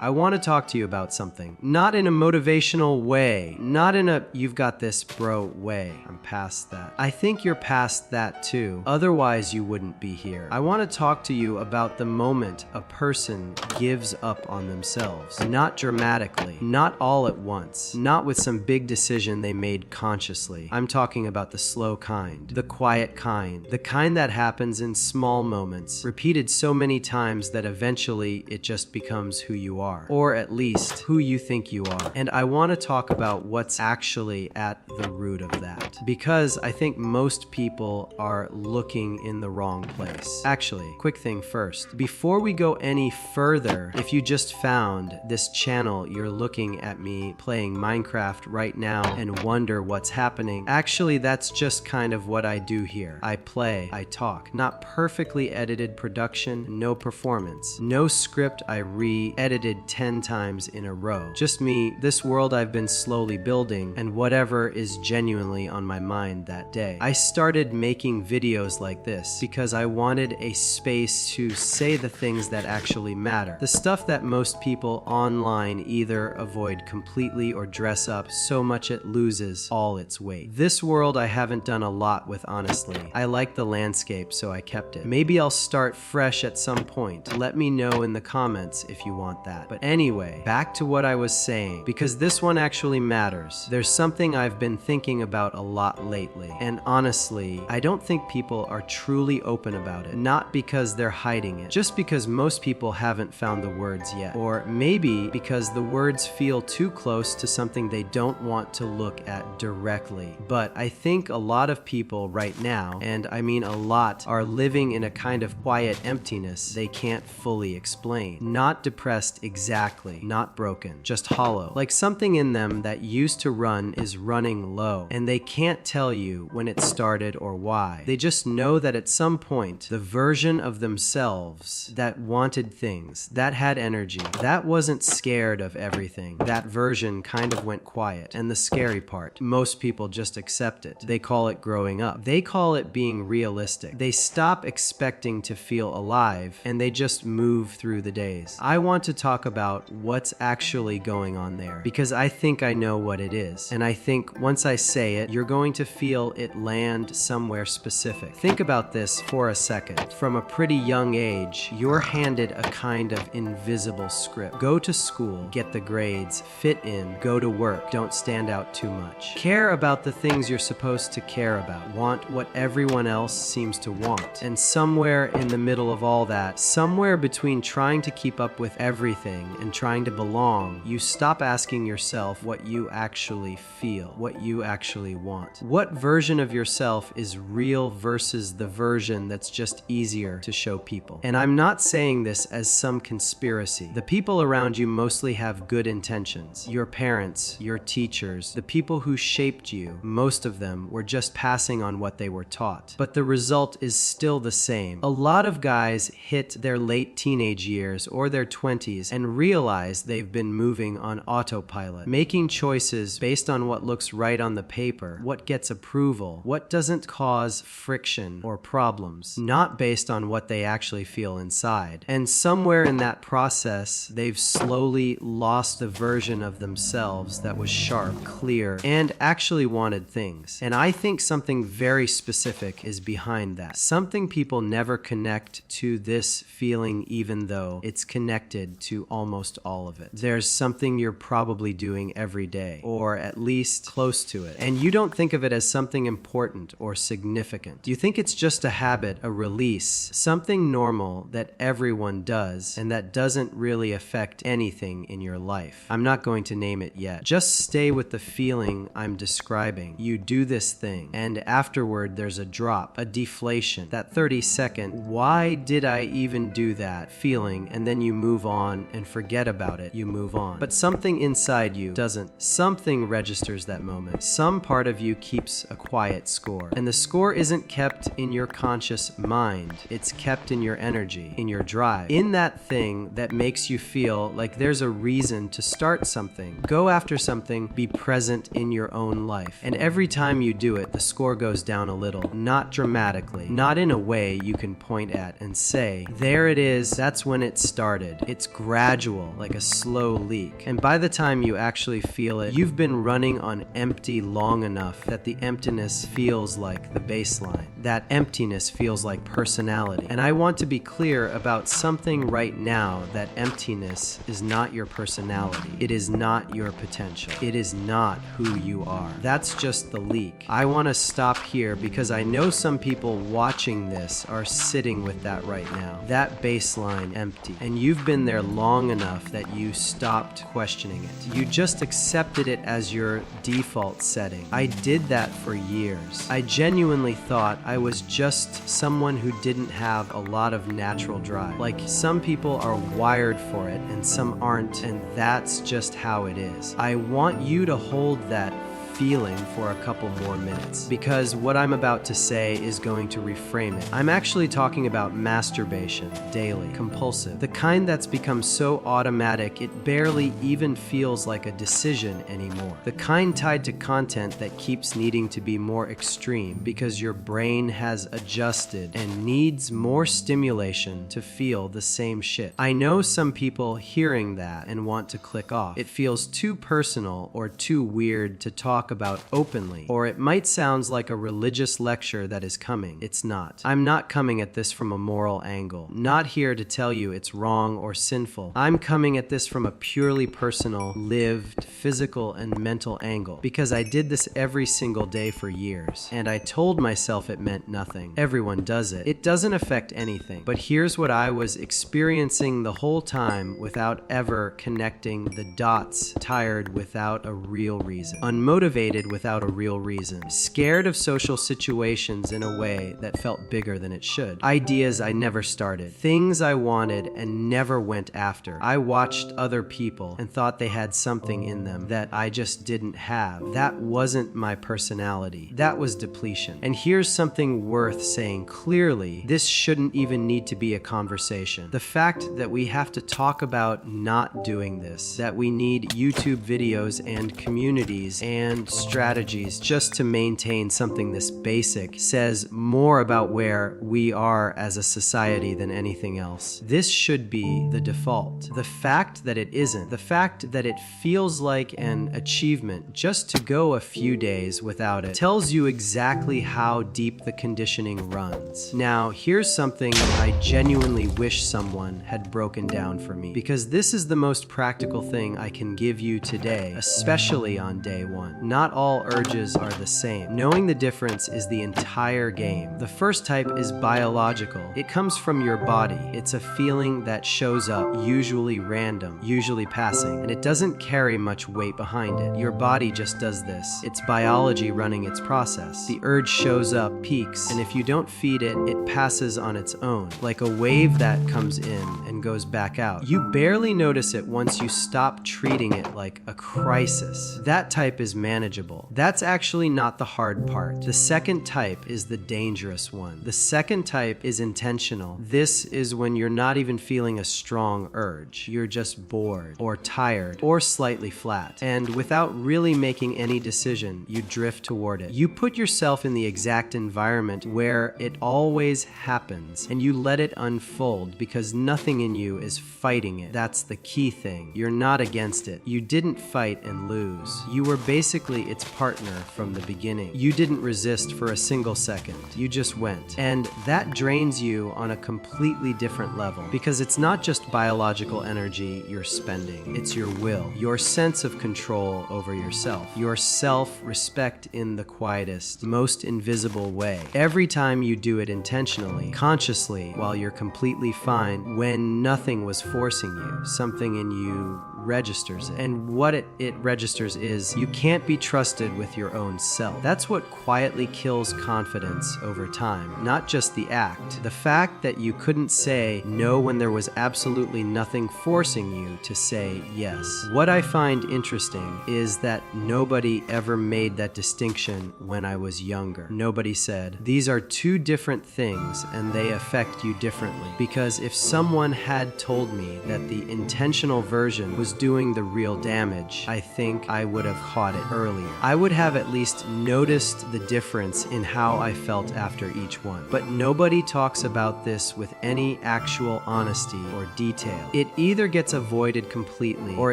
I want to talk to you about something. Not in a motivational way. Not in a you've got this bro way. I'm past that. I think you're past that too. Otherwise you wouldn't be here. I want to talk to you about the moment a person gives up on themselves. Not dramatically. Not all at once. Not with some big decision they made consciously. I'm talking about the slow kind. The quiet kind. The kind that happens in small moments. Repeated so many times that eventually it just becomes who you are. Or at least who you think you are. And I want to talk about what's actually at the root of that. Because I think most people are looking in the wrong place. Actually, quick thing first. Before we go any further, if you just found this channel, you're looking at me playing Minecraft right now and wonder what's happening. Actually, that's just kind of what I do here. I play, I talk. Not perfectly edited production, no performance. No script I re-edited 10 times in a row. Just me, this world I've been slowly building, and whatever is genuinely on my mind that day. I started making videos like this because I wanted a space to say the things that actually matter. The stuff that most people online either avoid completely or dress up so much it loses all its weight. This world I haven't done a lot with, honestly. I like the landscape, so I kept it. Maybe I'll start fresh at some point. Let me know in the comments if you want that. But anyway, back to what I was saying, because this one actually matters. There's something I've been thinking about a lot lately, and honestly, I don't think people are truly open about it. Not because they're hiding it, just because most people haven't found the words yet. Or maybe because the words feel too close to something they don't want to look at directly. But I think a lot of people right now, and I mean a lot, are living in a kind of quiet emptiness they can't fully explain. Not depressed exactly, not broken, just hollow. Like something in them that used to run is running low, and they can't tell you when it started or why. They just know that at some point, the version of themselves that wanted things, that had energy, that wasn't scared of everything, that version kind of went quiet. And the scary part, most people just accept it. They call it growing up. They call it being realistic. They stop expecting to feel alive, and they just move through the days. I want to talk about what's actually going on there, because I think I know what it is. And I think once I say it, you're going to feel it land somewhere specific. Think about this for a second. From a pretty young age, you're handed a kind of invisible script. Go to school, get the grades, fit in, go to work, don't stand out too much. Care about the things you're supposed to care about. Want what everyone else seems to want. And somewhere in the middle of all that, somewhere between trying to keep up with everything and trying to belong, you stop asking yourself what you actually feel, what you actually want. What version of yourself is real versus the version that's just easier to show people? And I'm not saying this as some conspiracy. The people around you mostly have good intentions. Your parents, your teachers, the people who shaped you, most of them were just passing on what they were taught. But the result is still the same. A lot of guys hit their late teenage years or their 20s and realize they've been moving on autopilot, making choices based on what looks right on the paper, what gets approval, what doesn't cause friction or problems, not based on what they actually feel inside. And somewhere in that process, they've slowly lost the version of themselves that was sharp, clear, and actually wanted things. And I think something very specific is behind that. Something people never connect to this feeling, even though it's connected to almost all of it. There's something you're probably doing every day, or at least close to it, and you don't think of it as something important or significant. You think it's just a habit, a release, something normal that everyone does, and that doesn't really affect anything in your life. I'm not going to name it yet. Just stay with the feeling I'm describing. You do this thing, and afterward there's a drop, a deflation, that 30-second, why did I even do that feeling, and then you move on and forget about it. You move on. But something inside you doesn't. Something registers that moment. Some part of you keeps a quiet score. And the score isn't kept in your conscious mind. It's kept in your energy, in your drive, in that thing that makes you feel like there's a reason to start something. Go after something, be present in your own life. And every time you do it, the score goes down a little. Not dramatically. Not in a way you can point at and say, there it is, that's when it started. It's gradual. gradual, like a slow leak. And by the time you actually feel it, you've been running on empty long enough that the emptiness feels like the baseline. That emptiness feels like personality. And I want to be clear about something right now: that emptiness is not your personality. It is not your potential. It is not who you are. That's just the leak. I want to stop here because I know some people watching this are sitting with that right now. That baseline empty. And you've been there long enough that you stopped questioning it. You just accepted it as your default setting. I did that for years. I genuinely thought I was just someone who didn't have a lot of natural drive. Like, some people are wired for it and some aren't, and that's just how it is. I want you to hold that feeling for a couple more minutes, because what I'm about to say is going to reframe it. I'm actually talking about masturbation, daily, compulsive, the kind that's become so automatic it barely even feels like a decision anymore. The kind tied to content that keeps needing to be more extreme because your brain has adjusted and needs more stimulation to feel the same shit. I know some people hearing that and want to click off. It feels too personal or too weird to talk about openly, or it might sound like a religious lecture that is coming. It's not. I'm not coming at this from a moral angle. Not here to tell you it's wrong or sinful. I'm coming at this from a purely personal, lived, physical, and mental angle, because I did this every single day for years, and I told myself it meant nothing. Everyone does it. It doesn't affect anything. But here's what I was experiencing the whole time without ever connecting the dots. Tired without a real reason. Unmotivated without a real reason. Scared of social situations in a way that felt bigger than it should. Ideas I never started. Things I wanted and never went after. I watched other people and thought they had something in them that I just didn't have. That wasn't my personality. That was depletion. And here's something worth saying clearly. This shouldn't even need to be a conversation. The fact that we have to talk about not doing this, that we need YouTube videos and communities and strategies just to maintain something this basic, says more about where we are as a society than anything else. This should be the default. The fact that it isn't, the fact that it feels like an achievement just to go a few days without it, tells you exactly how deep the conditioning runs. Now, here's something I genuinely wish someone had broken down for me, because this is the most practical thing I can give you today, especially on day one. Not all urges are the same. Knowing the difference is the entire game. The first type is biological. It comes from your body. It's a feeling that shows up, usually random, usually passing, and it doesn't carry much weight behind it. Your body just does this. It's biology running its process. The urge shows up, peaks, and if you don't feed it, it passes on its own, like a wave that comes in and goes back out. You barely notice it once you stop treating it like a crisis. That type is manageable. That's actually not the hard part. The second type is the dangerous one. The second type is intentional. This is when you're not even feeling a strong urge. You're just bored or tired or slightly flat. And without really making any decision, you drift toward it. You put yourself in the exact environment where it always happens, and you let it unfold because nothing in you is fighting it. That's the key thing. You're not against it. You didn't fight and lose. You were basically its partner from the beginning. You didn't resist for a single second. You just went. And that drains you on a completely different level, because it's not just biological energy you're spending. It's your will, your sense of control over yourself, your self-respect in the quietest, most invisible way. Every time you do it intentionally, consciously, while you're completely fine, when nothing was forcing you, something in you registers it. And what it registers is you can't be trusted with your own self. That's what quietly kills confidence over time, not just the act. The fact that you couldn't say no when there was absolutely nothing forcing you to say yes. What I find interesting is that nobody ever made that distinction when I was younger. Nobody said, these are two different things and they affect you differently. Because if someone had told me that the intentional version was doing the real damage, I think I would have caught it earlier. I would have at least noticed the difference in how I felt after each one. But nobody talks about this with any actual honesty or detail. It either gets avoided completely or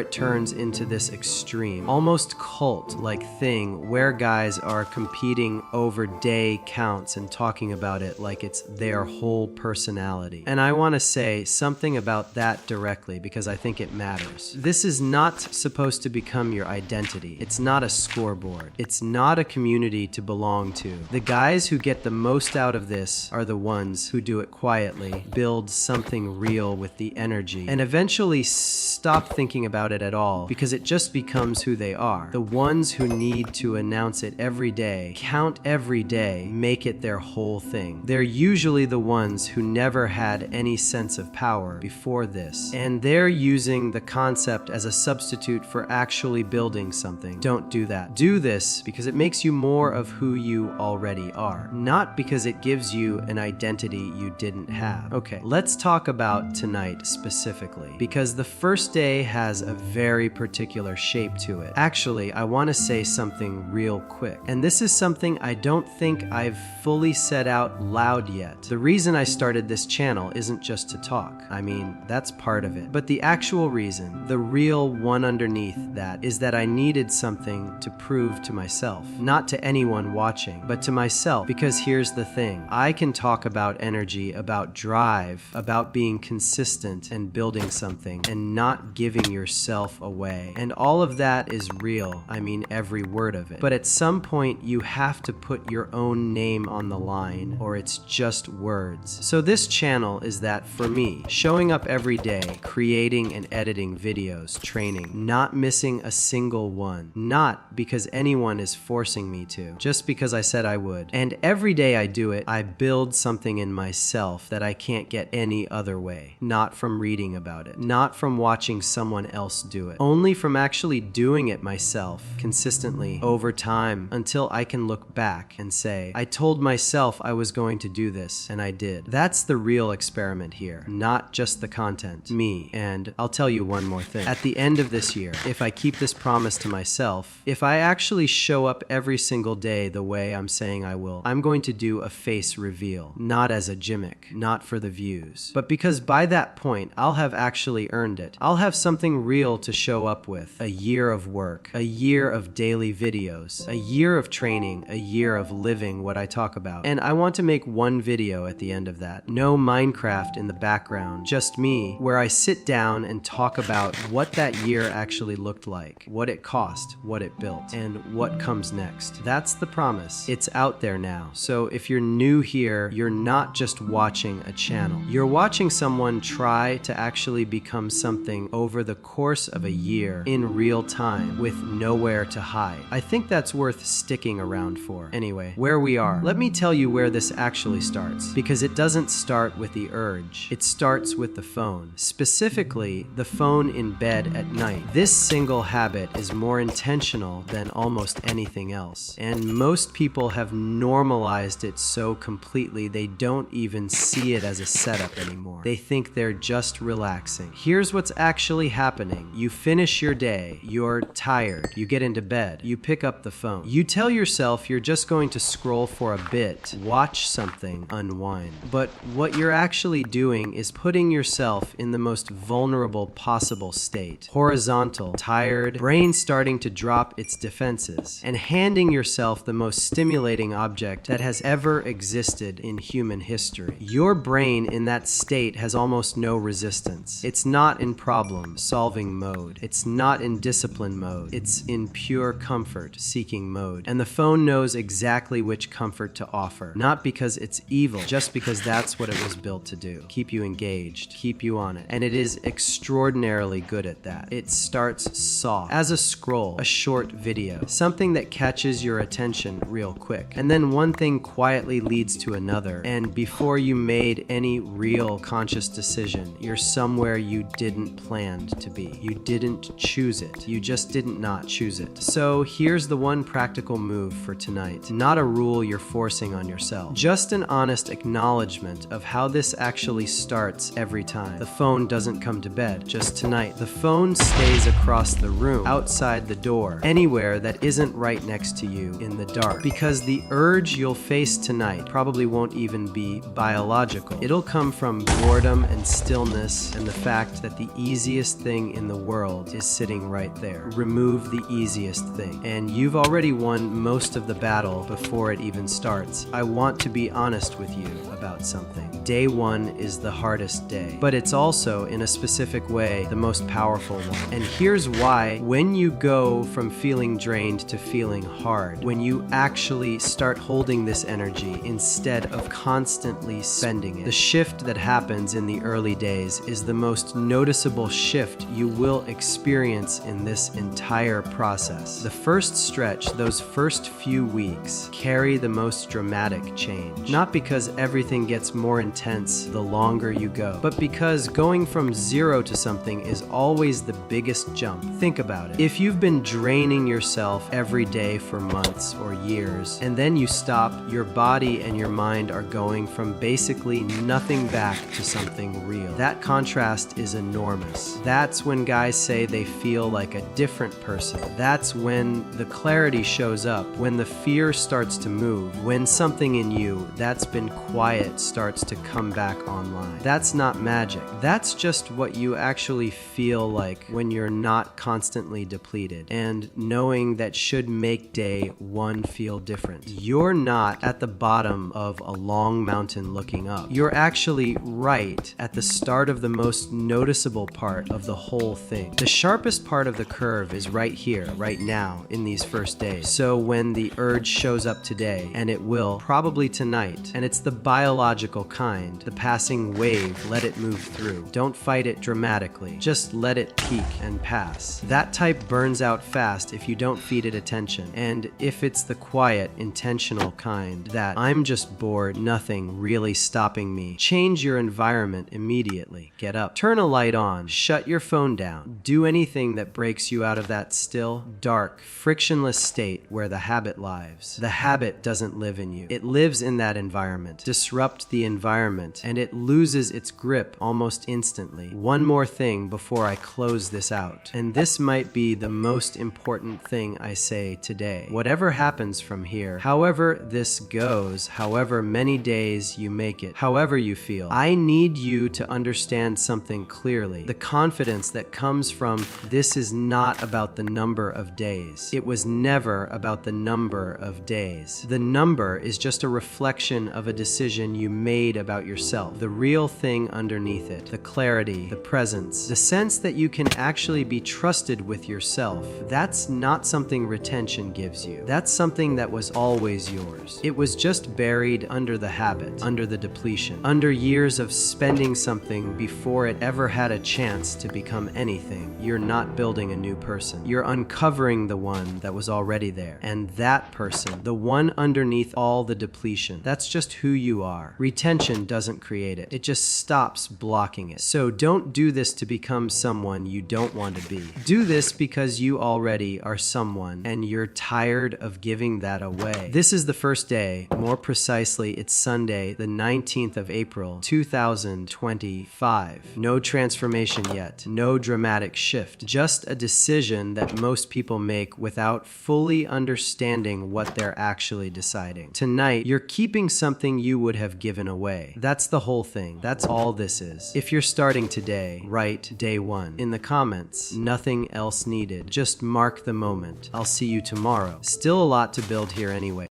it turns into this extreme, almost cult-like thing where guys are competing over day counts and talking about it like it's their whole personality. And I want to say something about that directly because I think it matters. This is not supposed to become your identity. It's not a scoreboard. It's not a community to belong to. The guys who get the most out of this are the ones who do it quietly, build something real with the energy, and eventually stop thinking about it at all because it just becomes who they are. The ones who need to announce it every day, count every day, make it their whole thing. They're usually the ones who never had any sense of power before this, and they're using the concept as a substitute for actually building something. Don't do that. Do this because it makes you more of who you already are, not because it gives you an identity you didn't have. Okay, let's talk about tonight specifically, because the first day has a very particular shape to it. Actually, I want to say something real quick, and this is something I don't think I've fully said out loud yet. The reason I started this channel isn't just to talk. I mean, that's part of it. But the actual reason, the real one underneath that, is that I needed something to prove to myself. Not to anyone watching, but to myself. Because here's the thing. I can talk about energy, about drive, about being consistent and building something, and not giving yourself away. And all of that is real. I mean, every word of it. But at some point, you have to put your own name on the line, or it's just words. So this channel is that for me, showing up every day, creating and editing videos, training, not missing a single one, not because anyone is forcing me to, just because I said I would. And every day I do it, I build something in myself that I can't get any other way. Not from reading about it, not from watching someone else do it, only from actually doing it myself consistently over time until I can look back and say, I told myself I was going to do this and I did. That's the real experiment here, not just the content, me. And I'll tell you one more thing. At the end of this year, if I keep this promise to myself, if I actually show up every single day the way I'm saying I will, I'm going to do a face reveal, not as a gimmick, not for the views, but because by that point, I'll have actually earned it. I'll have something real to show up with. A year of work, a year of daily videos, a year of training, a year of living what I talk about. And I want to make one video at the end of that. No Minecraft in the background, just me, where I sit down and talk about what that year actually looked like, what it cost, what it built, and what comes next. That's the promise. It's out there now. So if you're new here, you're not just watching a channel. You're watching someone try to actually become something over the course of a year in real time with nowhere to hide. I think that's worth sticking around for. Anyway, where we are, let me tell you where this actually starts, because it doesn't start with the urge. It starts with the phone, specifically the phone in bed at night. This single habit is more intentional than almost anything else, and most people have normalized it so completely they don't even see it as a setup anymore. They think they're just relaxing. Here's what's actually happening. You finish your day, you're tired, you get into bed, you pick up the phone. You tell yourself you're just going to scroll for a bit, watch something, unwind. But what you're actually doing is putting yourself in the most vulnerable possible state. Horizontal, tired, brain starting to drop its defenses, and handing yourself the most stimulating object that has ever existed in human history. Your brain in that state has almost no resistance. It's not in problem-solving mode. It's not in discipline mode. It's in pure comfort-seeking mode. And the phone knows exactly which comfort to offer. Not because it's evil, just because that's what it was built to do. Keep you engaged, keep you on it. And it is extraordinarily good at that. It starts soft, as a scroll, a short video, something that catches your attention real quick. And then one thing quietly leads to another, and before you made any real conscious decision, you're somewhere you didn't plan to be. You didn't choose it. You just didn't not choose it. So here's the one practical move for tonight. Not a rule you're forcing on yourself. Just an honest acknowledgement of how this actually starts every time. The phone doesn't come to bed. Just tonight, the The phone stays across the room, outside the door, anywhere that isn't right next to you in the dark. Because the urge you'll face tonight probably won't even be biological. It'll come from boredom and stillness and the fact that the easiest thing in the world is sitting right there. Remove the easiest thing, and you've already won most of the battle before it even starts. I want to be honest with you about something. Day one is the hardest day, but it's also, in a specific way, the most powerful one. And here's why. When you go from feeling drained to feeling hard, when you actually start holding this energy instead of constantly spending it, the shift that happens in the early days is the most noticeable shift you will experience in this entire process. The first stretch, those first few weeks, carry the most dramatic change. Not because everything gets more intense the longer you go, but because going from zero to something is always the biggest jump. Think about it. If you've been draining yourself every day for months or years, and then you stop, your body and your mind are going from basically nothing back to something real. That contrast is enormous. That's when guys say they feel like a different person. That's when the clarity shows up, when the fear starts to move, when something in you that's been quiet starts to come back online. That's not magic. That's just what you actually feel like when you're not constantly depleted, and knowing that should make day one feel different. You're not at the bottom of a long mountain looking up. You're actually right at the start of the most noticeable part of the whole thing. The sharpest part of the curve is right here, right now, in these first days. So when the urge shows up today, and it will, probably tonight, and it's the biological kind, the passing wave, let it move through. Don't fight it dramatically. Just let it peak and pass. That type burns out fast if you don't feed it attention. And if it's the quiet, intentional kind, that I'm just bored, nothing really stopping me, change your environment immediately. Get up. Turn a light on. Shut your phone down. Do anything that breaks you out of that still, dark, frictionless state where the habit lives. The habit doesn't live in you. It lives in that environment. Disrupt the environment, and it loses its grip almost instantly. One more thing before I close this out, and this might be the most important thing I say today. Whatever happens from here, however this goes, however many days you make it, however you feel, I need you to understand something clearly. The confidence that comes from this is not about the number of days. It was never about the number of days. The number is just a reflection of a decision you made about yourself. The real thing underneath it, the clarity, the presence, the sense that you can actually be trusted with yourself, that's not something retention gives you. That's something that was always yours. It was just buried under the habit, under the depletion, under years of spending something before it ever had a chance to become anything. You're not building a new person. You're uncovering the one that was already there. And that person, the one underneath all the depletion, that's just who you are. Retention doesn't create it. It just stops blocking it. So don't do this to become someone you don't want to be. Do this because you already are someone and you're tired of giving that away. This is the first day. More precisely, it's Sunday, the 19th of April, 2025. No transformation yet. No dramatic shift. Just a decision that most people make without fully understanding what they're actually deciding. Tonight, you're keeping something you would have given away. That's the whole thing. That's all this is. If you're starting today, write day one. In the comments, nothing else needed. Just mark the moment. I'll see you tomorrow. Still a lot to build here anyway.